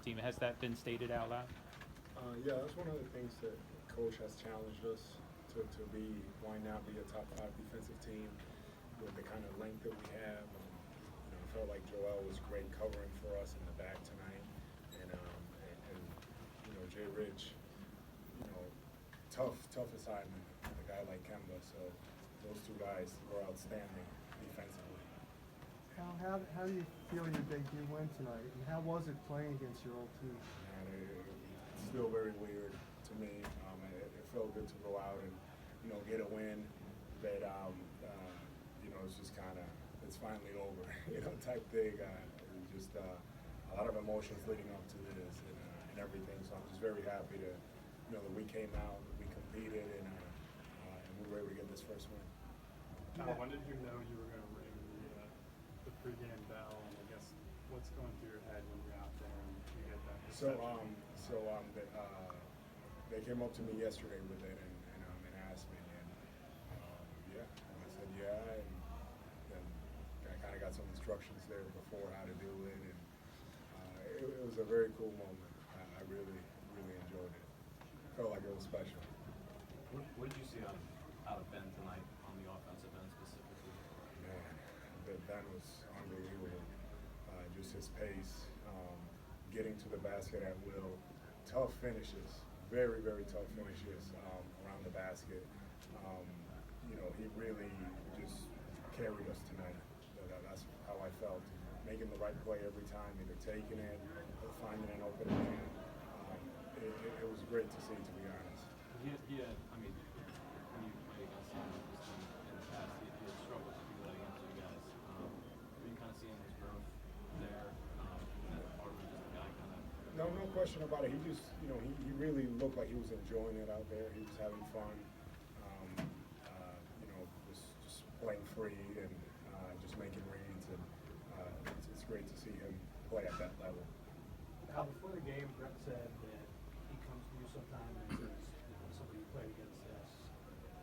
team. Has that been stated out loud? Yeah, that's one of the things that coach has challenged us to be. Why not be a top 5 defensive team with the kind of length that we have? I felt like Joel was great covering for us in the back tonight, and Jay Rich, tough assignment. A guy like Kemba, so those two guys were outstanding defensively. How do you feel your debut went tonight, and how was it playing against your old team? And it's still very weird to me. It felt good to go out and get a win, but it's just kind of it's finally over, type thing. Just a lot of emotions leading up to this and everything. So I'm just very happy to that we came out, we competed, and we were able to get this first win. When did you know you were going to ring the pregame bell, and I guess what's going through your head when you're out there and you get that reception? They came up to me yesterday with it and asked me, and and I said and then I kind of got some instructions there before how to do it, and it was a very cool moment. I really enjoyed it. Felt like it was special. What did you see out of Ben tonight on the offensive end specifically? Man, Ben was unbelievable. Just his pace, getting to the basket at will, tough finishes, very tough finishes around the basket. He really just carried us tonight. That's how I felt. Making the right play every time, either taking it or finding an open man. It was great to see, to be honest. When you play against him in the past, he had struggled to do that against you guys. Are you kind of seeing his growth there? Or was just the guy kind of? No question about it. He just, he really looked like he was enjoying it out there. He was having fun. Just playing free and just making reads, and it's great to see him play at that level. Now, before the game, Brett said that he comes to you sometimes and says, somebody you played against this,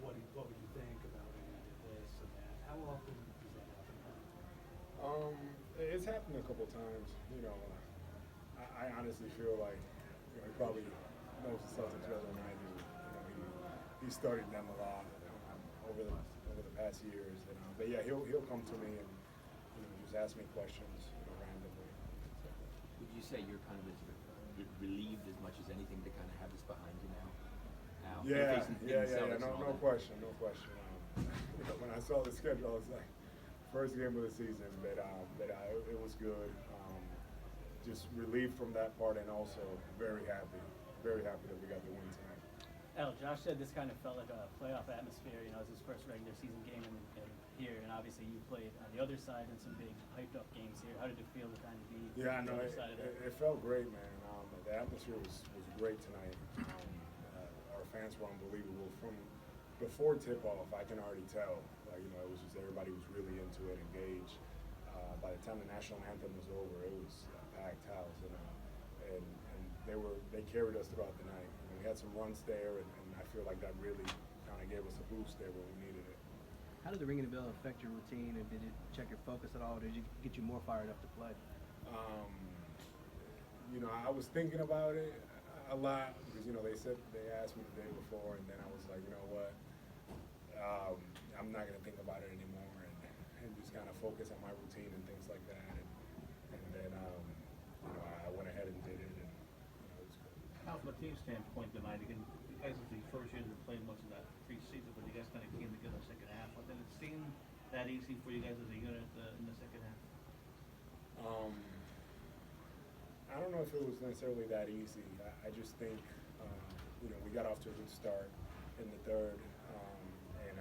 what would you think about it, and did this and that? How often does that happen? It's happened a couple times. I honestly feel like he probably knows the Celtics better than I do. He studied them a lot over the past years, but yeah, he'll come to me and just ask me questions randomly. Would you say you're kind of relieved as much as anything to kind of have this behind you now? Yeah. No question. When I saw the schedule, I was like, first game of the season, but it was good. Just relieved from that part, and also very happy that we got the win tonight. Josh said this kind of felt like a playoff atmosphere. It was his first regular season game in here, and obviously you played on the other side in some big hyped up games here. How did it feel to kind of be on the other side of that? It felt great, man. The atmosphere was great tonight. Our fans were unbelievable. From before tip-off, I can already tell. It was just everybody was really into it, engaged. By the time the national anthem was over, it was a packed house, and they carried us throughout the night. We had some runs there, and I feel like that really kind of gave us a boost there when we needed it. How did the ringing the bell affect your routine, and did it check your focus at all? Did it get you more fired up to play? I was thinking about it a lot because they asked me the day before, and then I was like, you know what, I'm not gonna think about it anymore, and just kind of focus on my routine and things like that, and then I went ahead and did it, and it was good. From a team standpoint tonight, again, you guys are the first year to play much of that preseason, but you guys kind of came together in the second half. But then it seemed that easy for you guys as a unit in the second half. I don't know if it was necessarily that easy. I just think we got off to a good start in the third, and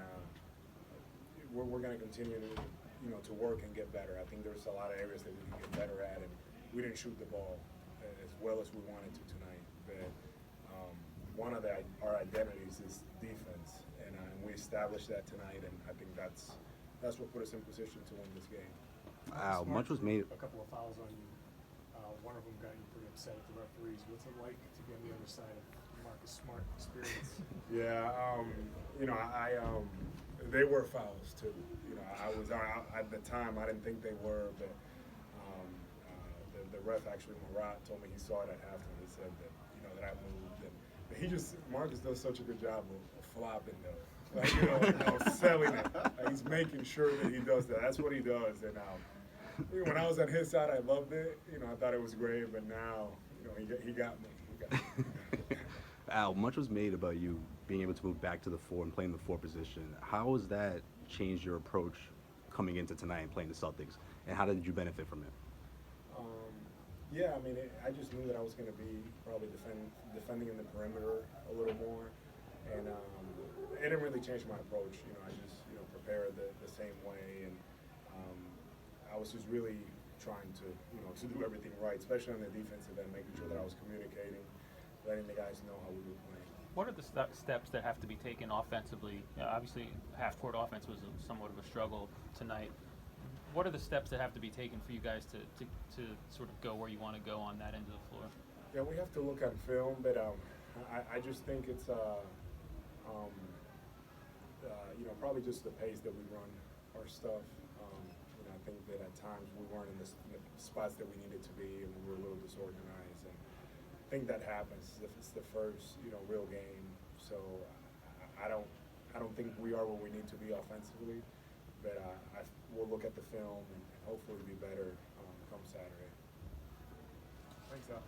we're going to continue to work and get better. I think there's a lot of areas that we can get better at, and we didn't shoot the ball as well as we wanted to tonight. But one of our identities is defense, and we established that tonight, and I think that's what put us in position to win this game. Wow, much was made. A couple of fouls on you. One of them got you pretty upset at the referees. What's it like to be on the other side of Marcus Smart experience? Yeah, they were fouls too. I was at the time I didn't think they were, but the the ref actually, Murat, told me he saw it at halftime. He said that, you know, that I moved. And Marcus does such a good job of flopping though. Like, selling it. Like, he's making sure that he does that. That's what he does. And when I was on his side, I loved it. You know, I thought it was great. But now, you know, he got me. Al, much was made about you being able to move back to the 4 and playing the 4 position. How has that changed your approach coming into tonight and playing the Celtics? And how did you benefit from it? Yeah, I mean, I just knew that I was going to be probably defending in the perimeter a little more. And it didn't really change my approach. You know, I just, prepared the same way. And I was just really trying to, to do everything right, especially on the defensive end, making sure that I was communicating, letting the guys know how we were playing. What are the steps that have to be taken offensively? Obviously, half-court offense was somewhat of a struggle tonight. What are the steps that have to be taken for you guys to sort of go where you want to go on that end of the floor? Yeah, we have to look at film, but I just think it's probably just the pace that we run our stuff. I think that at times we weren't in the spots that we needed to be, and we were a little disorganized. And I think that happens if it's the first real game. So I don't think we are where we need to be offensively. But we'll look at the film and hopefully be better come Saturday. Thanks, Al.